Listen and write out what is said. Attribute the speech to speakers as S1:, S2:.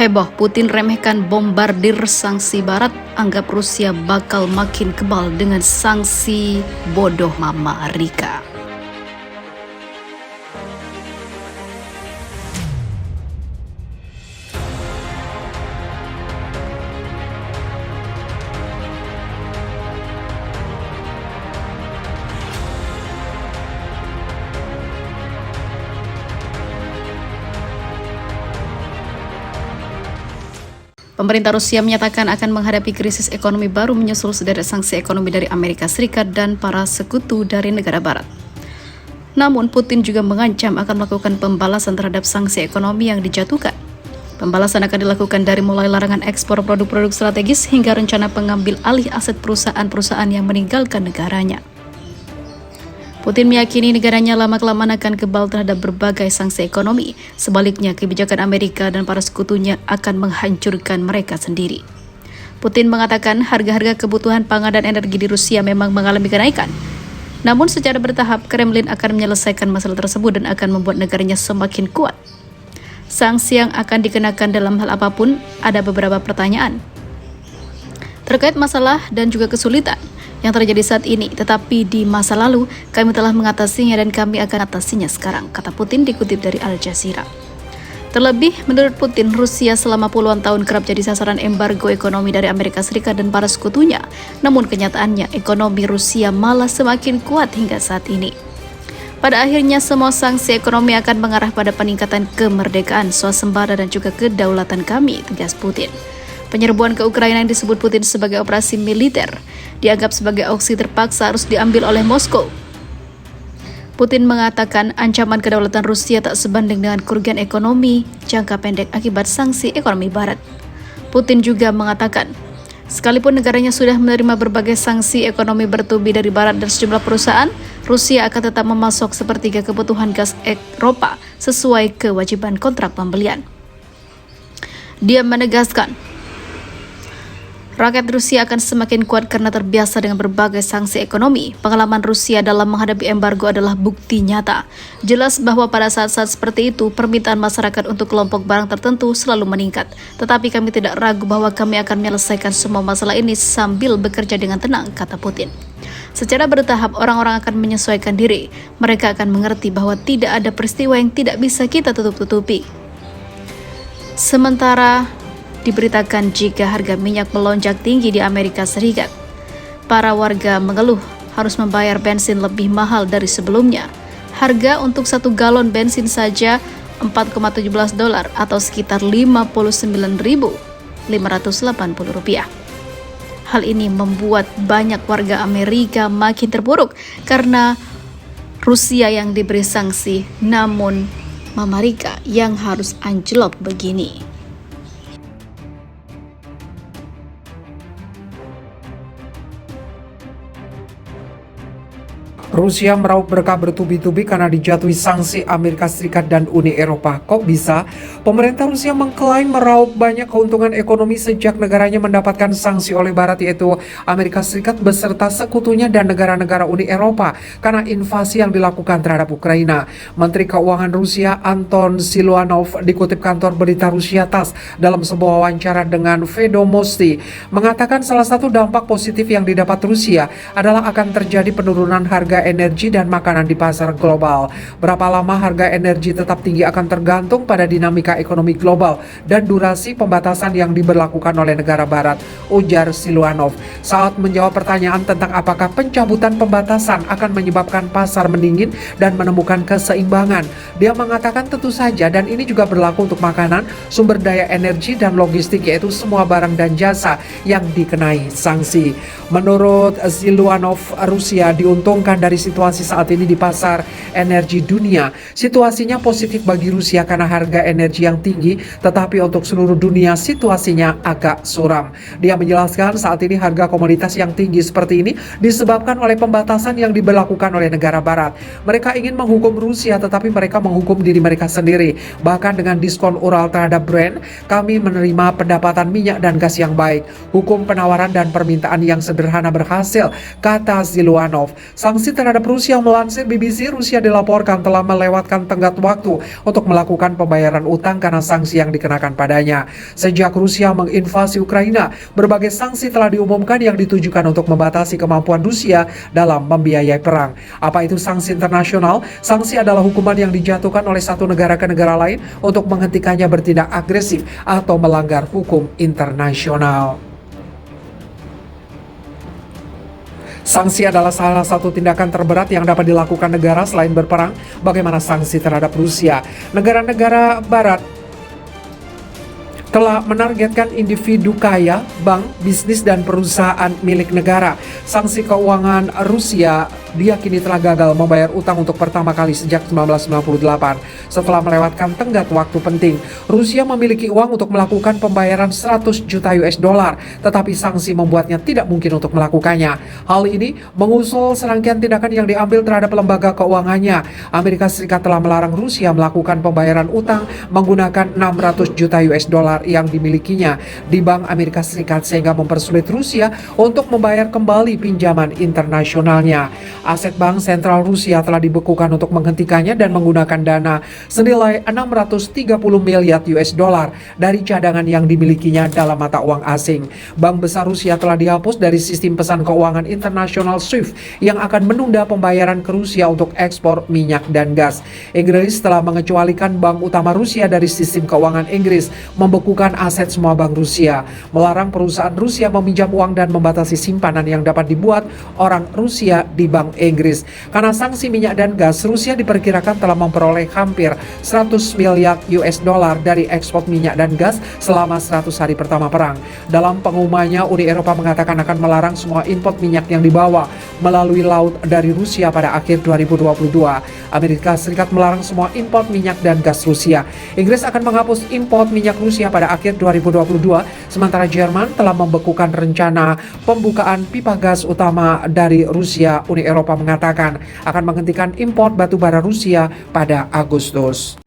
S1: Heboh, Putin remehkan bombardir sanksi Barat, anggap Rusia bakal makin kebal dengan sanksi bodoh Mama Rika. Pemerintah Rusia menyatakan akan menghadapi krisis ekonomi baru menyusul sederet sanksi ekonomi dari Amerika Serikat dan para sekutu dari negara barat. Namun, Putin juga mengancam akan melakukan pembalasan terhadap sanksi ekonomi yang dijatuhkan. Pembalasan akan dilakukan dari mulai larangan ekspor produk-produk strategis hingga rencana pengambil alih aset perusahaan-perusahaan yang meninggalkan negaranya. Putin meyakini negaranya lama-kelamaan akan kebal terhadap berbagai sanksi ekonomi. Sebaliknya, kebijakan Amerika dan para sekutunya akan menghancurkan mereka sendiri. Putin mengatakan harga-harga kebutuhan pangan dan energi di Rusia memang mengalami kenaikan. Namun secara bertahap, Kremlin akan menyelesaikan masalah tersebut dan akan membuat negaranya semakin kuat. Sanksi yang akan dikenakan dalam hal apapun, ada beberapa pertanyaan terkait masalah dan juga kesulitan yang terjadi saat ini, tetapi di masa lalu kami telah mengatasinya dan kami akan atasinya sekarang, kata Putin dikutip dari Al Jazeera. Terlebih, menurut Putin, Rusia selama puluhan tahun kerap jadi sasaran embargo ekonomi dari Amerika Serikat dan para sekutunya. Namun kenyataannya, ekonomi Rusia malah semakin kuat hingga saat ini. Pada akhirnya, semua sanksi ekonomi akan mengarah pada peningkatan kemerdekaan, swasembada dan juga kedaulatan kami, tegas Putin. Penyerbuan ke Ukraina yang disebut Putin sebagai operasi militer dianggap sebagai opsi terpaksa harus diambil oleh Moskow. Putin mengatakan ancaman kedaulatan Rusia tak sebanding dengan kerugian ekonomi jangka pendek akibat sanksi ekonomi Barat. Putin juga mengatakan, sekalipun negaranya sudah menerima berbagai sanksi ekonomi bertubi dari Barat dan sejumlah perusahaan, Rusia akan tetap memasok sepertiga kebutuhan gas Eropa sesuai kewajiban kontrak pembelian. Dia menegaskan, rakyat Rusia akan semakin kuat karena terbiasa dengan berbagai sanksi ekonomi. Pengalaman Rusia dalam menghadapi embargo adalah bukti nyata. Jelas bahwa pada saat-saat seperti itu, permintaan masyarakat untuk kelompok barang tertentu selalu meningkat. Tetapi kami tidak ragu bahwa kami akan menyelesaikan semua masalah ini sambil bekerja dengan tenang, kata Putin. Secara bertahap, orang-orang akan menyesuaikan diri. Mereka akan mengerti bahwa tidak ada peristiwa yang tidak bisa kita tutup-tutupi. Sementara diberitakan jika harga minyak melonjak tinggi di Amerika Serikat, para warga mengeluh harus membayar bensin lebih mahal dari sebelumnya. Harga untuk 1 galon bensin saja $4,17 atau sekitar Rp59.580. Hal ini membuat banyak warga Amerika makin terpuruk karena Rusia yang diberi sanksi, namun Mama Rika yang harus anjlok begini.
S2: Rusia meraup berkah bertubi-tubi karena dijatuhi sanksi Amerika Serikat dan Uni Eropa. Kok bisa? Pemerintah Rusia mengklaim meraup banyak keuntungan ekonomi sejak negaranya mendapatkan sanksi oleh Barat, yaitu Amerika Serikat beserta sekutunya dan negara-negara Uni Eropa karena invasi yang dilakukan terhadap Ukraina. Menteri Keuangan Rusia Anton Siluanov dikutip kantor berita Rusia TASS dalam sebuah wawancara dengan Vedomosti mengatakan salah satu dampak positif yang didapat Rusia adalah akan terjadi penurunan harga energi dan makanan di pasar global. Berapa lama harga energi tetap tinggi akan tergantung pada dinamika ekonomi global dan durasi pembatasan yang diberlakukan oleh negara barat, ujar Siluanov saat menjawab pertanyaan tentang apakah pencabutan pembatasan akan menyebabkan pasar mendingin dan menemukan keseimbangan. Dia mengatakan tentu saja, dan ini juga berlaku untuk makanan, sumber daya energi dan logistik, yaitu semua barang dan jasa yang dikenai sanksi. Menurut Siluanov, Rusia diuntungkan dari situasi saat ini di pasar energi dunia. Situasinya positif bagi Rusia karena harga energi yang tinggi, tetapi untuk seluruh dunia situasinya agak suram. Dia menjelaskan saat ini harga komoditas yang tinggi seperti ini disebabkan oleh pembatasan yang diberlakukan oleh negara barat. Mereka ingin menghukum Rusia, tetapi mereka menghukum diri mereka sendiri. Bahkan dengan diskon Ural terhadap Brent, kami menerima pendapatan minyak dan gas yang baik. Hukum penawaran dan permintaan yang sederhana berhasil, kata Siluanov. Sanksi terhadap Rusia. Melansir BBC, Rusia dilaporkan telah melewatkan tenggat waktu untuk melakukan pembayaran utang karena sanksi yang dikenakan padanya. Sejak Rusia menginvasi Ukraina, berbagai sanksi telah diumumkan yang ditujukan untuk membatasi kemampuan Rusia dalam membiayai perang. Apa itu sanksi internasional? Sanksi adalah hukuman yang dijatuhkan oleh satu negara ke negara lain untuk menghentikannya bertindak agresif atau melanggar hukum internasional. Sanksi adalah salah satu tindakan terberat yang dapat dilakukan negara selain berperang. Bagaimana sanksi terhadap Rusia? Negara-negara Barat telah menargetkan individu kaya, bank, bisnis, dan perusahaan milik negara. Sanksi keuangan Rusia diyakini telah gagal membayar utang untuk pertama kali sejak 1998. Setelah melewatkan tenggat waktu penting, Rusia memiliki uang untuk melakukan pembayaran 100 juta US dollar, tetapi sanksi membuatnya tidak mungkin untuk melakukannya. Hal ini mengusul serangkaian tindakan yang diambil terhadap lembaga keuangannya. Amerika Serikat telah melarang Rusia melakukan pembayaran utang menggunakan 600 juta US dollar yang dimilikinya di Bank Amerika Serikat, sehingga mempersulit Rusia untuk membayar kembali pinjaman internasionalnya. Aset Bank Sentral Rusia telah dibekukan untuk menghentikannya dan menggunakan dana senilai 630 miliar US dollar dari cadangan yang dimilikinya dalam mata uang asing. Bank besar Rusia telah dihapus dari sistem pesan keuangan internasional SWIFT yang akan menunda pembayaran ke Rusia untuk ekspor minyak dan gas. Inggris telah mengecualikan bank utama Rusia dari sistem keuangan Inggris, membekukan aset semua bank Rusia, melarang perusahaan Rusia meminjam uang dan membatasi simpanan yang dapat dibuat orang Rusia di bank Inggris. Karena sanksi minyak dan gas, Rusia diperkirakan telah memperoleh hampir 100 miliar US dollar dari ekspor minyak dan gas selama 100 hari pertama perang. Dalam pengumumannya, Uni Eropa mengatakan akan melarang semua impor minyak yang dibawa melalui laut dari Rusia pada akhir 2022. Amerika Serikat melarang semua impor minyak dan gas Rusia. Inggris akan menghapus impor minyak Rusia pada akhir 2022, sementara Jerman telah membekukan rencana pembukaan pipa gas utama dari Rusia. Uni Eropa mengatakan akan menghentikan impor batu bara Rusia pada Agustus.